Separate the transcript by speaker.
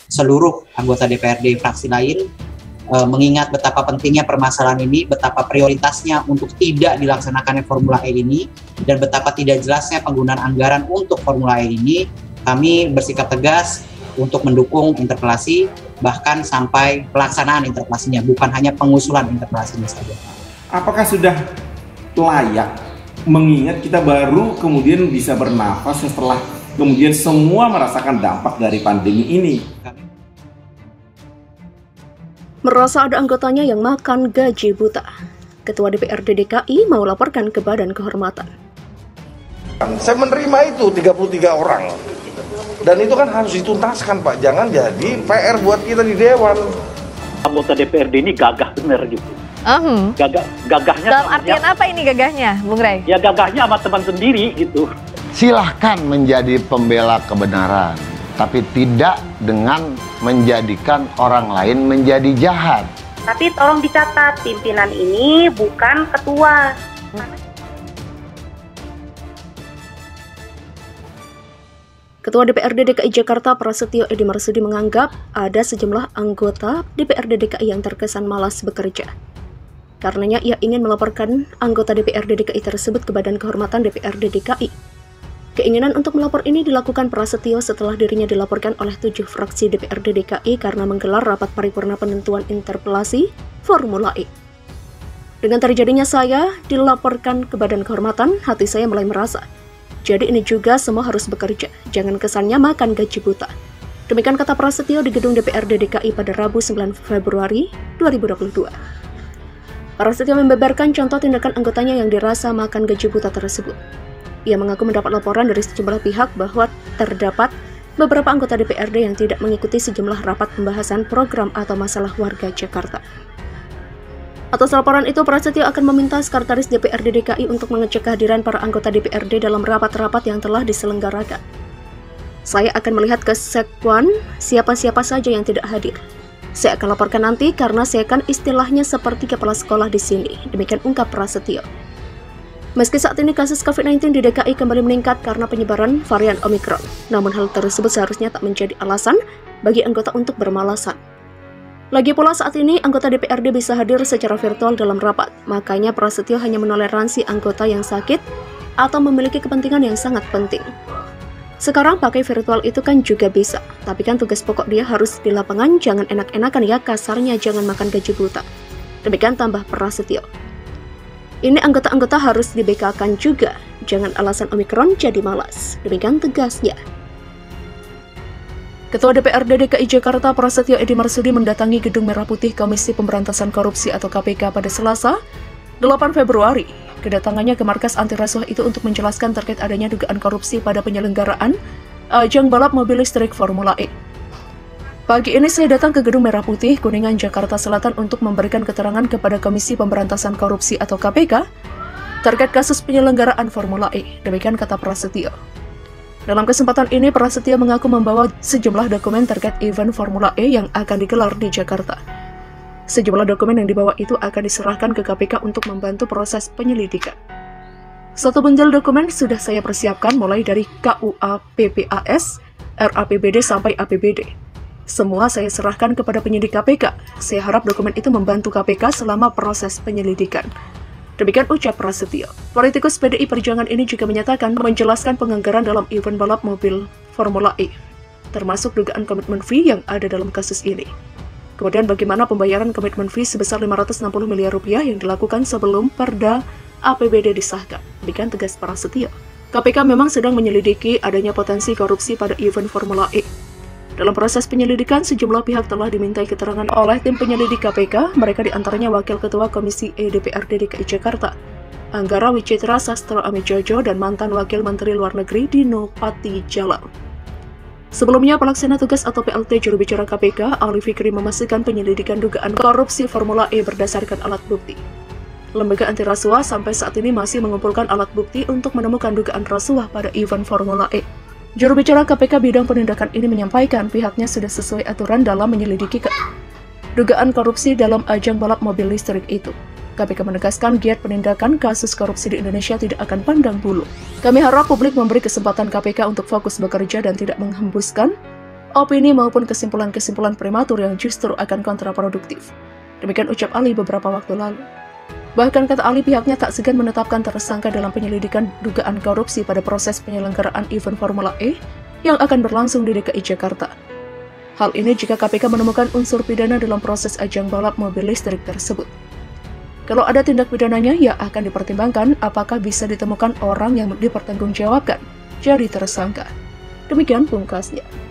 Speaker 1: seluruh anggota DPRD fraksi lain, mengingat betapa pentingnya permasalahan ini, betapa prioritasnya untuk tidak dilaksanakannya Formula E ini, dan betapa tidak jelasnya penggunaan anggaran untuk Formula E ini, kami bersikap tegas untuk mendukung interpelasi, bahkan sampai pelaksanaan interpelasinya, bukan hanya pengusulan interpelasinya saja.
Speaker 2: Apakah sudah layak, mengingat kita baru kemudian bisa bernafas setelah kemudian semua merasakan dampak dari pandemi ini?
Speaker 3: Merasa ada anggotanya yang makan gaji buta, Ketua DPRD DKI mau laporkan ke Badan Kehormatan.
Speaker 4: Saya menerima itu 33 orang. Dan itu kan harus dituntaskan, Pak. Jangan jadi PR buat kita di Dewan.
Speaker 5: Anggota DPRD ini gagah bener gitu. Gagahnya
Speaker 6: dalam artian apa ini gagahnya, Bung Rey?
Speaker 5: Ya gagahnya sama teman sendiri gitu.
Speaker 7: Silahkan menjadi pembela kebenaran, tapi tidak dengan menjadikan orang lain menjadi jahat.
Speaker 8: Tapi tolong dicatat, pimpinan ini bukan ketua.
Speaker 3: Ketua DPRD DKI Jakarta Prasetyo Edy Marsudi menganggap ada sejumlah anggota DPRD DKI yang terkesan malas bekerja. Karenanya ia ingin melaporkan anggota DPRD DKI tersebut ke Badan Kehormatan DPRD DKI. Keinginan untuk melapor ini dilakukan Prasetyo setelah dirinya dilaporkan oleh 7 fraksi DPRD DKI karena menggelar rapat paripurna penentuan interpelasi Formula E. Dengan terjadinya saya dilaporkan ke Badan Kehormatan, hati saya mulai merasa, jadi ini juga semua harus bekerja, jangan kesannya makan gaji buta. Demikian kata Prasetyo di gedung DPRD DKI pada Rabu 9 Februari 2022. Prasetyo membeberkan contoh tindakan anggotanya yang dirasa makan gaji buta tersebut. Ia mengaku mendapat laporan dari sejumlah pihak bahwa terdapat beberapa anggota DPRD yang tidak mengikuti sejumlah rapat pembahasan program atau masalah warga Jakarta. Atas laporan itu, Prasetyo akan meminta Sekretaris DPRD DKI untuk mengecek kehadiran para anggota DPRD dalam rapat-rapat yang telah diselenggarakan. Saya akan melihat ke sekwan siapa-siapa saja yang tidak hadir. Saya akan laporkan nanti karena saya kan istilahnya seperti kepala sekolah di sini. Demikian ungkap Prasetyo. Meski saat ini kasus COVID-19 di DKI kembali meningkat karena penyebaran varian Omikron, namun hal tersebut seharusnya tak menjadi alasan bagi anggota untuk bermalasan. Lagi pula saat ini anggota DPRD bisa hadir secara virtual dalam rapat, makanya Prasetyo hanya menoleransi anggota yang sakit atau memiliki kepentingan yang sangat penting. Sekarang pakai virtual itu kan juga bisa, tapi kan tugas pokok dia harus di lapangan, jangan enak-enakan ya, kasarnya jangan makan gaji buta. Demikian tambah Prasetyo. Ini anggota-anggota harus di-BK-kan juga, jangan alasan Omikron jadi malas. Demikian tegasnya. Ketua DPRD DKI Jakarta Prasetyo Edy Marsudi mendatangi Gedung Merah Putih Komisi Pemberantasan Korupsi atau KPK pada Selasa, 8 Februari. Kedatangannya ke markas anti rasuah itu untuk menjelaskan terkait adanya dugaan korupsi pada penyelenggaraan ajang balap mobil listrik Formula E. Pagi ini saya datang ke Gedung Merah Putih, Kuningan, Jakarta Selatan untuk memberikan keterangan kepada Komisi Pemberantasan Korupsi atau KPK terkait kasus penyelenggaraan Formula E. Demikian kata Prasetyo. Dalam kesempatan ini, Prasetyo mengaku membawa sejumlah dokumen terkait event Formula E yang akan digelar di Jakarta. Sejumlah dokumen yang dibawa itu akan diserahkan ke KPK untuk membantu proses penyelidikan. Satu bundel dokumen sudah saya persiapkan mulai dari KUA PPAS, RAPBD sampai APBD. Semua saya serahkan kepada penyidik KPK. Saya harap dokumen itu membantu KPK selama proses penyelidikan. Demikian ucap Prasetyo. Politikus PDI Perjuangan ini juga menyatakan menjelaskan penganggaran dalam event balap mobil Formula E, termasuk dugaan komitmen fee yang ada dalam kasus ini. Kemudian bagaimana pembayaran komitmen fee sebesar 560 miliar rupiah yang dilakukan sebelum Perda APBD disahkan. Demikian tegas Prasetyo. KPK memang sedang menyelidiki adanya potensi korupsi pada event Formula E. Dalam proses penyelidikan, sejumlah pihak telah dimintai keterangan oleh tim penyelidik KPK, mereka diantaranya Wakil Ketua Komisi E DPRD DKI Jakarta, Anggara Wicitra Sastro Amijojo, dan mantan Wakil Menteri Luar Negeri Dino Patijalal. Sebelumnya, pelaksana tugas atau PLT juru bicara KPK, Ali Fikri, memastikan penyelidikan dugaan korupsi Formula E berdasarkan alat bukti. Lembaga anti rasuah sampai saat ini masih mengumpulkan alat bukti untuk menemukan dugaan rasuah pada event Formula E. Juru bicara KPK bidang penindakan ini menyampaikan pihaknya sudah sesuai aturan dalam menyelidiki dugaan korupsi dalam ajang balap mobil listrik itu. KPK menegaskan giat penindakan kasus korupsi di Indonesia tidak akan pandang bulu. Kami harap publik memberi kesempatan KPK untuk fokus bekerja dan tidak menghembuskan opini maupun kesimpulan-kesimpulan prematur yang justru akan kontraproduktif. Demikian ucap Ali beberapa waktu lalu. Bahkan kata Ali, pihaknya tak segan menetapkan tersangka dalam penyelidikan dugaan korupsi pada proses penyelenggaraan event Formula E yang akan berlangsung di DKI Jakarta. Hal ini jika KPK menemukan unsur pidana dalam proses ajang balap mobil listrik tersebut. Kalau ada tindak pidananya, ya akan dipertimbangkan apakah bisa ditemukan orang yang dipertanggungjawabkan jadi tersangka. Demikian pungkasnya.